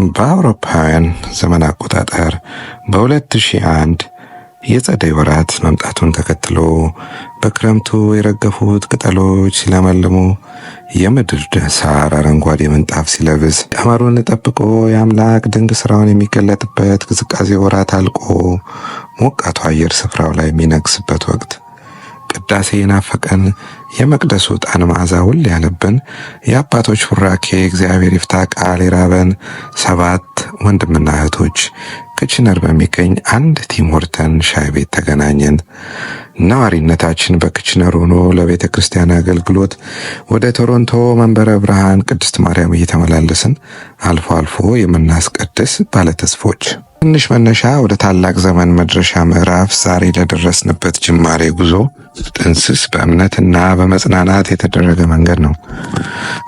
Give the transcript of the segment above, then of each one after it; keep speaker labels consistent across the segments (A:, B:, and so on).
A: በአውሮፓውያን ዘመን አቆጣጠር በ2001 የጸደይ ወራት መምጣቱን ተከትሎ በክረምቱ የረገፉት ቅጠሎች ሲለመልሙ የምድር ሳር አረንጓዴ ምንጣፍ ሲለብስ ቀመሩን ጠብቆ የአምላክ ድንቅ ስራውን የሚገለጥበት ቅዝቃዜ ወራት አልቆ ሞቃቱ አየር ስፍራው ላይ የሚነግስበት ወቅት ቅዳሴ የናፈቀን የመቅደሱ ዕጣን መዓዛ ውል ያለብን የአባቶች ቡራኬ እግዚአብሔር ይፍታ ቃል የራበን 7 ወንድምና እህቶች ከችነር በሚገኝ አንድ ቲም ሆርተን ሻይ ቤት ተገናኘን። ነዋሪነታችን በክችነር ሆኖ ለቤተ ክርስቲያን አገልግሎት ወደ ቶሮንቶ መንበረ ብርሃን ቅድስት ማርያም እየተመላለስን አልፎ አልፎ የምናስቀድስ ባለተስፎች ትንሽ መነሻ ወደ ታላቅ ዘመን መድረሻ ምዕራፍ ዛሬ ለደረስንበት ጅማሬ ጉዞ ጥንስስ በእምነትና በመጽናናት የተደረገ መንገድ ነው።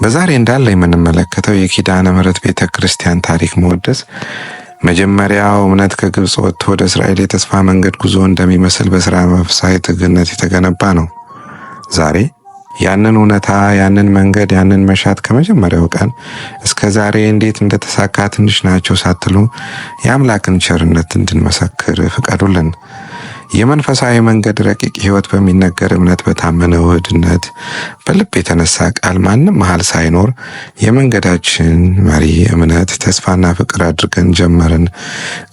A: በዛሬ እንዳለ የምንመለከተው የኪዳነ ምሕረት ቤተ ክርስቲያን ታሪክ መወደስ መጀመሪያው እምነት ከግብፅ ወጥቶ ወደ እስራኤል የተስፋ መንገድ ጉዞ እንደሚመስል በሥራ መንፈሳዊ ትግነት የተገነባ ነው። ዛሬ ያንን እውነታ፣ ያንን መንገድ፣ ያንን መሻት ከመጀመሪያው ቀን እስከ ዛሬ እንዴት እንደተሳካ ትንሽ ናቸው ሳትሉ የአምላክን ቸርነት እንድንመሰክር ፍቀዱልን። የመንፈሳዊ መንገድ ረቂቅ ሕይወት በሚነገር እምነት በታመነ ውህድነት በልብ የተነሳ ቃል ማንም መሃል ሳይኖር የመንገዳችን መሪ እምነት ተስፋና ፍቅር አድርገን ጀመርን።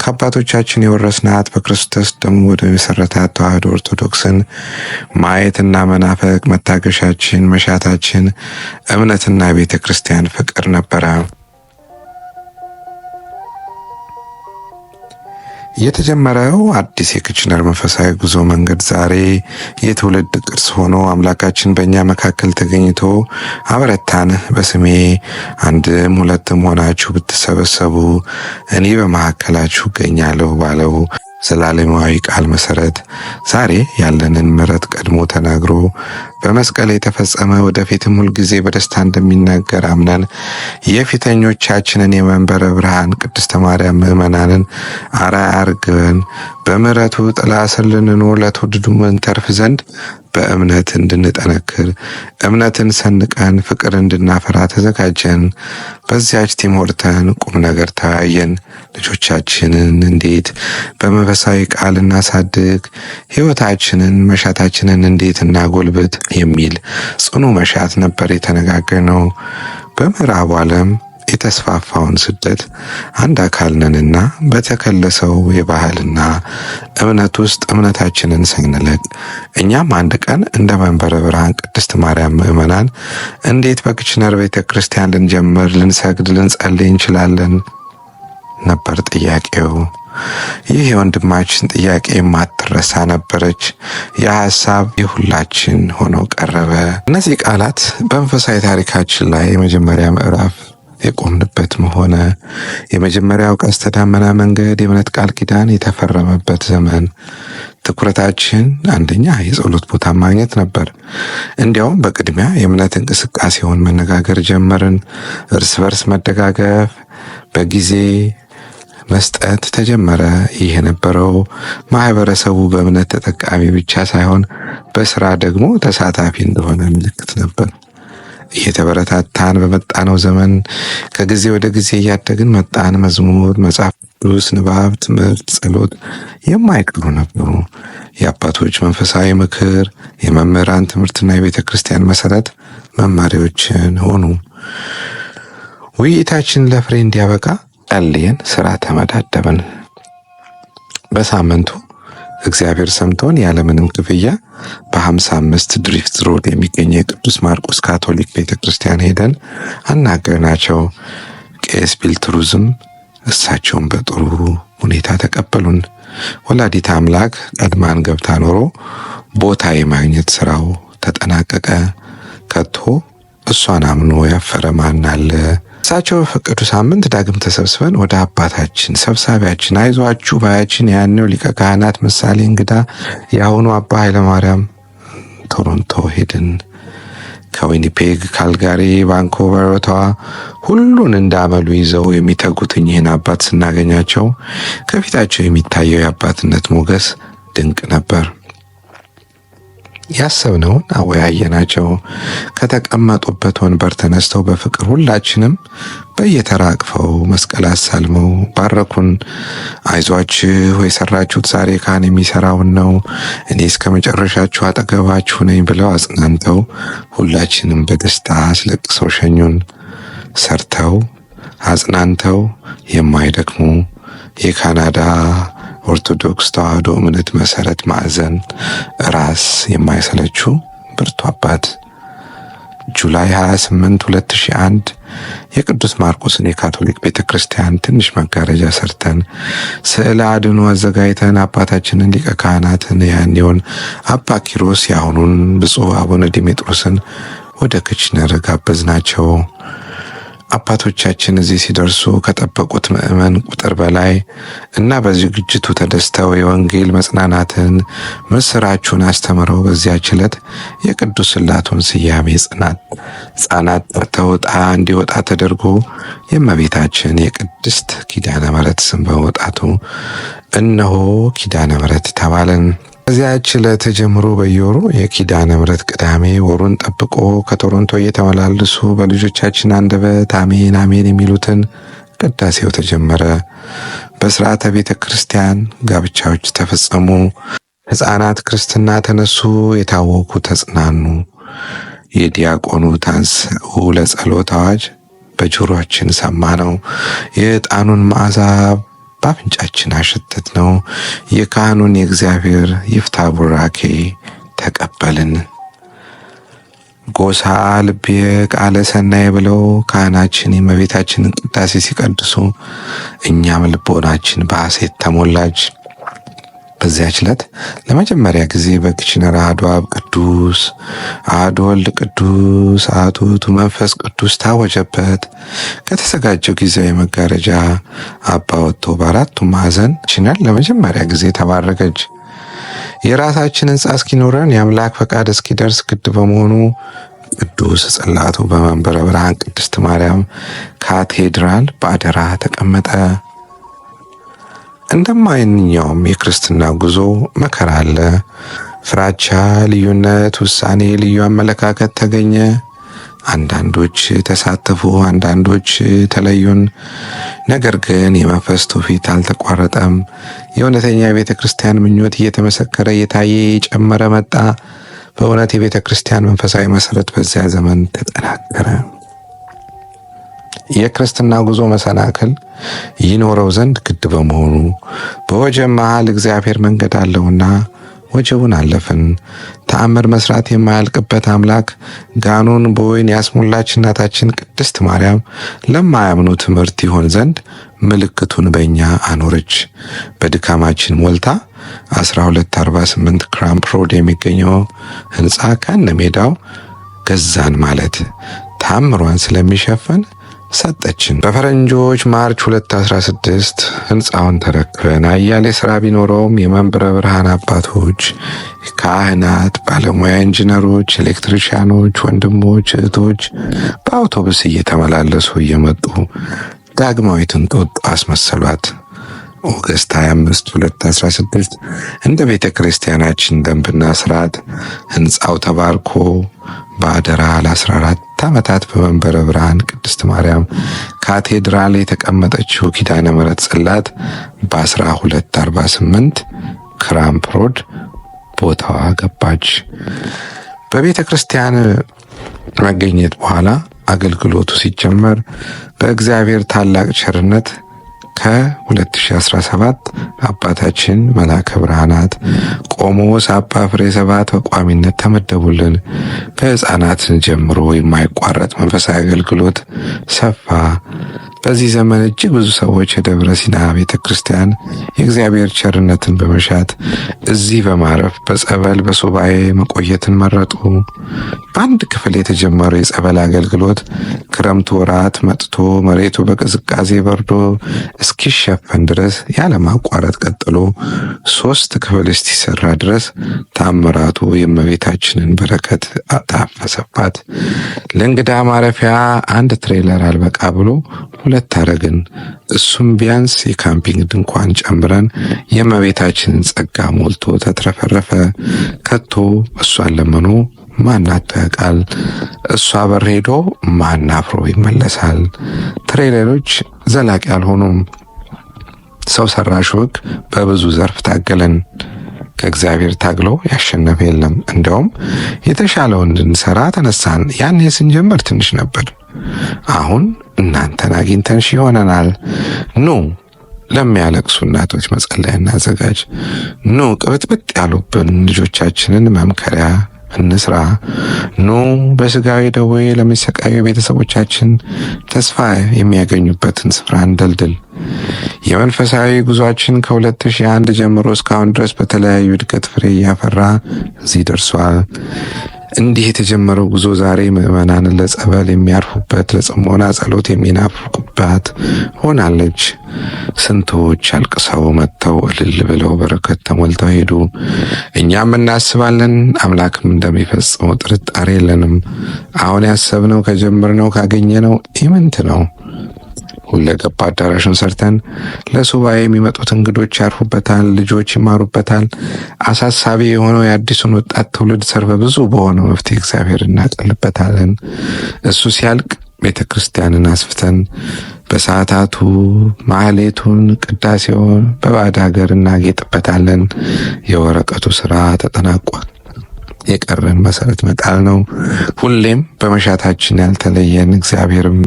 A: ከአባቶቻችን የወረስናት በክርስቶስ ደሙ ወደ መሰረታት ተዋህዶ ኦርቶዶክስን ማየትና መናፈቅ መታገሻችን፣ መሻታችን እምነትና የቤተ ክርስቲያን ፍቅር ነበረ። የተጀመረው አዲስ የክችነር መንፈሳዊ ጉዞ መንገድ ዛሬ የትውልድ ቅርስ ሆኖ አምላካችን በእኛ መካከል ተገኝቶ አበረታን። በስሜ 1 2 ሆናችሁ ብትሰበሰቡ እኔ በመካከላችሁ እገኛለሁ ባለው ዘላለማዊ ቃል መሰረት ዛሬ ያለንን ምሕረት ቀድሞ ተናግሮ በመስቀል የተፈጸመ ወደፊትም ሁልጊዜ በደስታ እንደሚናገር አምነን የፊተኞቻችንን የመንበረ ብርሃን ቅድስተ ማርያም ምዕመናንን አርአያ አድርገን በምሕረቱ ጥላ ስር ልንኖር ለትውልዱ እንተርፍ ዘንድ በእምነት እንድንጠነክር እምነትን ሰንቀን ፍቅር እንድናፈራ ተዘጋጀን። በዚያች ቲም ሆርተን ቁም ነገር ተወያየን። ልጆቻችንን እንዴት በመንፈሳዊ ቃል እናሳድግ፣ ሕይወታችንን መሻታችንን እንዴት እናጎልብት የሚል ጽኑ መሻት ነበር የተነጋገርነው። በምዕራቡ ዓለም የተስፋፋውን ስደት አንድ አካል ነንና በተከለሰው የባህልና እምነት ውስጥ እምነታችንን ሳንለቅ እኛም አንድ ቀን እንደ መንበረ ብርሃን ቅድስት ማርያም ምዕመናን እንዴት በክችነር ቤተ ክርስቲያን ልንጀምር፣ ልንሰግድ፣ ልንጸልይ እንችላለን ነበር ጥያቄው። ይህ የወንድማችን ጥያቄ የማትረሳ ነበረች። የሐሳብ የሁላችን ሆኖ ቀረበ። እነዚህ ቃላት በመንፈሳዊ ታሪካችን ላይ የመጀመሪያ ምዕራፍ የቆምንበትም ሆነ የመጀመሪያው ቀስተ ደመና መንገድ የእምነት ቃል ኪዳን የተፈረመበት ዘመን ትኩረታችን አንደኛ የጸሎት ቦታ ማግኘት ነበር። እንዲያውም በቅድሚያ የእምነት እንቅስቃሴውን መነጋገር ጀመርን። እርስ በርስ መደጋገፍ በጊዜ መስጠት ተጀመረ። ይህ የነበረው ማህበረሰቡ በእምነት ተጠቃሚ ብቻ ሳይሆን በስራ ደግሞ ተሳታፊ እንደሆነ ምልክት ነበር። እየተበረታታን በመጣነው ዘመን ከጊዜ ወደ ጊዜ እያደግን መጣን። መዝሙር፣ መጽሐፍ ቅዱስ ንባብ፣ ትምህርት፣ ጸሎት የማይቀሩ ነበሩ። የአባቶች መንፈሳዊ ምክር፣ የመምህራን ትምህርትና የቤተ ክርስቲያን መሰረት መመሪያዎችን ሆኑ። ውይይታችን ለፍሬ እንዲያበቃ ጸልየን ስራ ተመዳደብን። በሳምንቱ እግዚአብሔር ሰምቶን ያለምንም ክፍያ በ55 ድሪፍት ሮድ የሚገኝ የቅዱስ ማርቆስ ካቶሊክ ቤተክርስቲያን ሄደን አናገርናቸው። ቄስ ቢልትሩዝም እሳቸውን በጥሩ ሁኔታ ተቀበሉን። ወላዲተ አምላክ ቀድማን ገብታ ኖሮ ቦታ የማግኘት ስራው ተጠናቀቀ። ከቶ እሷን አምኖ ያፈረ ማን አለ? እሳቸው በፈቀዱ ሳምንት ዳግም ተሰብስበን ወደ አባታችን ሰብሳቢያችን አይዟችሁ ባያችን ያኔው ሊቀ ካህናት ምሳሌ እንግዳ የአሁኑ አባ ኃይለማርያም ቶሮንቶ ሄድን። ከዊኒፔግ፣ ካልጋሪ፣ ቫንኮቨር፣ ኦታዋ ሁሉን እንዳመሉ ይዘው የሚተጉት እኚህን አባት ስናገኛቸው ከፊታቸው የሚታየው የአባትነት ሞገስ ድንቅ ነበር። ያሰብነውን አወያየናቸው። ከተቀመጡበት ወንበር ተነስተው በፍቅር ሁላችንም አቅፈው መስቀል አሳልመው ባረኩን። አይዟችሁ የሰራችሁት ዛሬ ካህን የሚሰራውን ነው፣ እኔ እስከ መጨረሻችሁ አጠገባችሁ ነኝ ብለው አጽናንተው ሁላችንም በደስታ አስለቅሰው ሸኙን። ሰርተው አጽናንተው የማይደክሙ የካናዳ ኦርቶዶክስ ተዋሕዶ እምነት መሰረት ማዕዘን ራስ የማይሰለችው ብርቱ አባት ጁላይ 28 2001 የቅዱስ ማርቆስን የካቶሊክ ቤተክርስቲያን ትንሽ መጋረጃ ሰርተን ስዕለ አድኖ አዘጋጅተን አባታችንን ሊቀ ካህናትን ያኔውን አባ ኪሮስ የአሁኑን ብፁዕ አቡነ ዲሜጥሮስን ወደ ክችነር ጋበዝናቸው። አባቶቻችን እዚህ ሲደርሱ ከጠበቁት ምዕመን ቁጥር በላይ እና በዝግጅቱ ተደስተው የወንጌል መጽናናትን ምስራቹን አስተምረው በዚያች ዕለት የቅዱስ ጽላቱን ስያሜ ሕፃናት ጠርተው ዕጣ እንዲወጣ ተደርጎ የእመቤታችን የቅድስት ኪዳነ ምሕረት ስም በመውጣቱ እነሆ ኪዳነ ምሕረት ተባለን። ከዚያች ዕለት ጀምሮ በየወሩ የኪዳነ ምሕረት ቅዳሜ ወሩን ጠብቆ ከቶሮንቶ እየተመላለሱ በልጆቻችን አንደበት አሜን አሜን የሚሉትን ቅዳሴው ተጀመረ። በሥርዓተ ቤተ ክርስቲያን ጋብቻዎች ተፈጸሙ። ሕፃናት ክርስትና ተነሱ፣ የታወኩ ተጽናኑ። የዲያቆኑ ታንሥኡ ለጸሎት አዋጅ በጆሮአችን ሰማ ነው። የዕጣኑን መዓዛ በአፍንጫችን አሸተት ነው። የካህኑን የእግዚአብሔር ይፍታ ቡራኬ ተቀበልን። ጎሳ ልቤ ቃለ ሰናይ ብለው ካህናችን የእመቤታችንን ቅዳሴ ሲቀድሱ እኛም ልቦናችን በሐሴት ተሞላች። በዚያች ዕለት ለመጀመሪያ ጊዜ በክችነር አሐዱ አብ ቅዱስ፣ አሐዱ ወልድ ቅዱስ፣ አሐዱ ውእቱ መንፈስ ቅዱስ ታወጀበት። ከተዘጋጀው ጊዜያዊ መጋረጃ አባ ወጥቶ በአራቱም ማዕዘን ክችነር ለመጀመሪያ ጊዜ ተባረከች። የራሳችን ሕንፃ እስኪኖረን የአምላክ ፈቃድ እስኪደርስ ግድ በመሆኑ ቅዱስ ጽላቱ በመንበረ ብርሃን ቅድስት ማርያም ካቴድራል በአደራ ተቀመጠ። እንደማንኛውም የክርስትና ጉዞ መከራ አለ። ፍራቻ፣ ልዩነት፣ ውሳኔ፣ ልዩ አመለካከት ተገኘ። አንዳንዶች ተሳተፉ፣ አንዳንዶች ተለዩን። ነገር ግን የመንፈስ ትውፊት አልተቋረጠም። የእውነተኛ የቤተ ክርስቲያን ምኞት እየተመሰከረ እየታየ የጨመረ መጣ። በእውነት የቤተ ክርስቲያን መንፈሳዊ መሰረት በዚያ ዘመን ተጠናከረ። የክርስትና ጉዞ መሰናክል ይኖረው ዘንድ ግድ በመሆኑ በወጀብ መሃል እግዚአብሔር መንገድ አለውና ወጀቡን አለፍን። ተአምር መስራት የማያልቅበት አምላክ ጋኑን በወይን ያስሞላች እናታችን ቅድስት ማርያም ለማያምኑ ትምህርት ይሆን ዘንድ ምልክቱን በእኛ አኖረች። በድካማችን ሞልታ 1248 ክራምፕ ሮድ የሚገኘው ሕንፃ ከነ ሜዳው ገዛን ማለት ተአምሯን ስለሚሸፈን ሰጠችን። በፈረንጆች ማርች 2016 ሕንፃውን ተረክበን አያሌ ስራ ቢኖረውም የመንበረ ብርሃን አባቶች፣ ካህናት፣ ባለሙያ ኢንጂነሮች፣ ኤሌክትሪሻኖች፣ ወንድሞች፣ እህቶች በአውቶቡስ እየተመላለሱ እየመጡ ዳግማዊት እንጦጦ አስመሰሏት። ኦገስት 25 2016 እንደ ቤተ ክርስቲያናችን ደንብና ስርዓት ሕንፃው ተባርኮ በአደራ ለ14 ዓመታት በመንበረ ብርሃን ቅድስት ማርያም ካቴድራል የተቀመጠችው ኪዳነ ምሕረት ጽላት በ1248 ክራምፕ ሮድ ቦታዋ ገባች። በቤተ ክርስቲያን መገኘት በኋላ አገልግሎቱ ሲጀመር በእግዚአብሔር ታላቅ ቸርነት ከ2017 አባታችን መላከ ብርሃናት ቆሞስ አባ ፍሬ ሰባት በቋሚነት ተመደቡልን። ከሕፃናት ጀምሮ የማይቋረጥ መንፈሳዊ አገልግሎት ሰፋ። በዚህ ዘመን እጅግ ብዙ ሰዎች የደብረ ሲና ቤተ ክርስቲያን የእግዚአብሔር ቸርነትን በመሻት እዚህ በማረፍ በጸበል በሱባኤ መቆየትን መረጡ። በአንድ ክፍል የተጀመረው የጸበል አገልግሎት ክረምቱ ወራት መጥቶ መሬቱ በቅዝቃዜ በርዶ እስኪሸፈን ድረስ ያለማቋረጥ ቀጥሎ 3 ክፍል እስኪሰራ ድረስ ታምራቱ የእመቤታችንን በረከት ታፈሰባት። ለእንግዳ ማረፊያ 1 ትሬለር አልበቃ ብሎ 2 አረግን። እሱም ቢያንስ የካምፒንግ ድንኳን ጨምረን የእመቤታችንን ጸጋ ሞልቶ ተትረፈረፈ። ከቶ እሷን ለመኖ ማን አጥቶ ያውቃል? እሷ በር ሄዶ ማን አፍሮ ይመለሳል? ትሬለሮች ዘላቂ አልሆኑም። ሰው ሰራሽ ወግ በብዙ ዘርፍ ታገለን። ከእግዚአብሔር ታግሎ ያሸነፈ የለም። እንደውም የተሻለውን እንድንሰራ ተነሳን። ያኔ ስንጀምር ትንሽ ነበር። አሁን እናንተን አግኝተን ሺህ ሆነናል። ኑ ለሚያለቅሱ እናቶች መጸለያ እናዘጋጅ። ኑ ቅብጥብጥ ያሉብን ልጆቻችንን መምከሪያ እንስራ። ኑ በስጋዊ ደዌ ለሚሰቃዩ ቤተሰቦቻችን ተስፋ የሚያገኙበትን ስፍራ እንደልድል። የመንፈሳዊ ጉዟችን ከ2001 ጀምሮ እስካሁን ድረስ በተለያዩ እድገት ፍሬ እያፈራ እዚህ ደርሷል። እንዲህ የተጀመረው ጉዞ ዛሬ ምዕመናንን ለጸበል የሚያርፉበት፣ ለጽሞና ጸሎት የሚናፍቁባት ሆናለች። ስንቶች አልቅሰው መጥተው እልል ብለው በረከት ተሞልተው ሄዱ። እኛም እናስባለን፣ አምላክም እንደሚፈጽመው ጥርጣሬ የለንም። አሁን ያሰብነው ከጀመርነው ካገኘነው ኢምንት ነው። ሁለገብ አዳራሹን ሰርተን ለሱባኤ የሚመጡት እንግዶች ያርፉበታል፣ ልጆች ይማሩበታል። አሳሳቢ የሆነው የአዲሱን ወጣት ትውልድ ሰርበ ብዙ በሆነው መፍትሄ እግዚአብሔር እናጠልበታለን። እሱ ሲያልቅ ቤተ ክርስቲያንን አስፍተን በሰዓታቱ ማህሌቱን፣ ቅዳሴውን በባዕድ ሀገር እናጌጥበታለን። የወረቀቱ ስራ ተጠናቋል። የቀረን መሰረት መጣል ነው። ሁሌም በመሻታችን ያልተለየን እግዚአብሔርም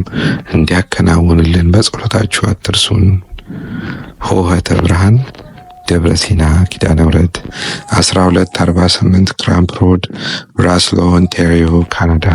A: እንዲያከናውንልን በጸሎታችሁ አትርሱን። ሆህተ ብርሃን ደብረ ሲና ኪዳነ ምሕረት 1248 ክራምፕ ሮድ ብራስሎ ኦንታሪዮ ካናዳ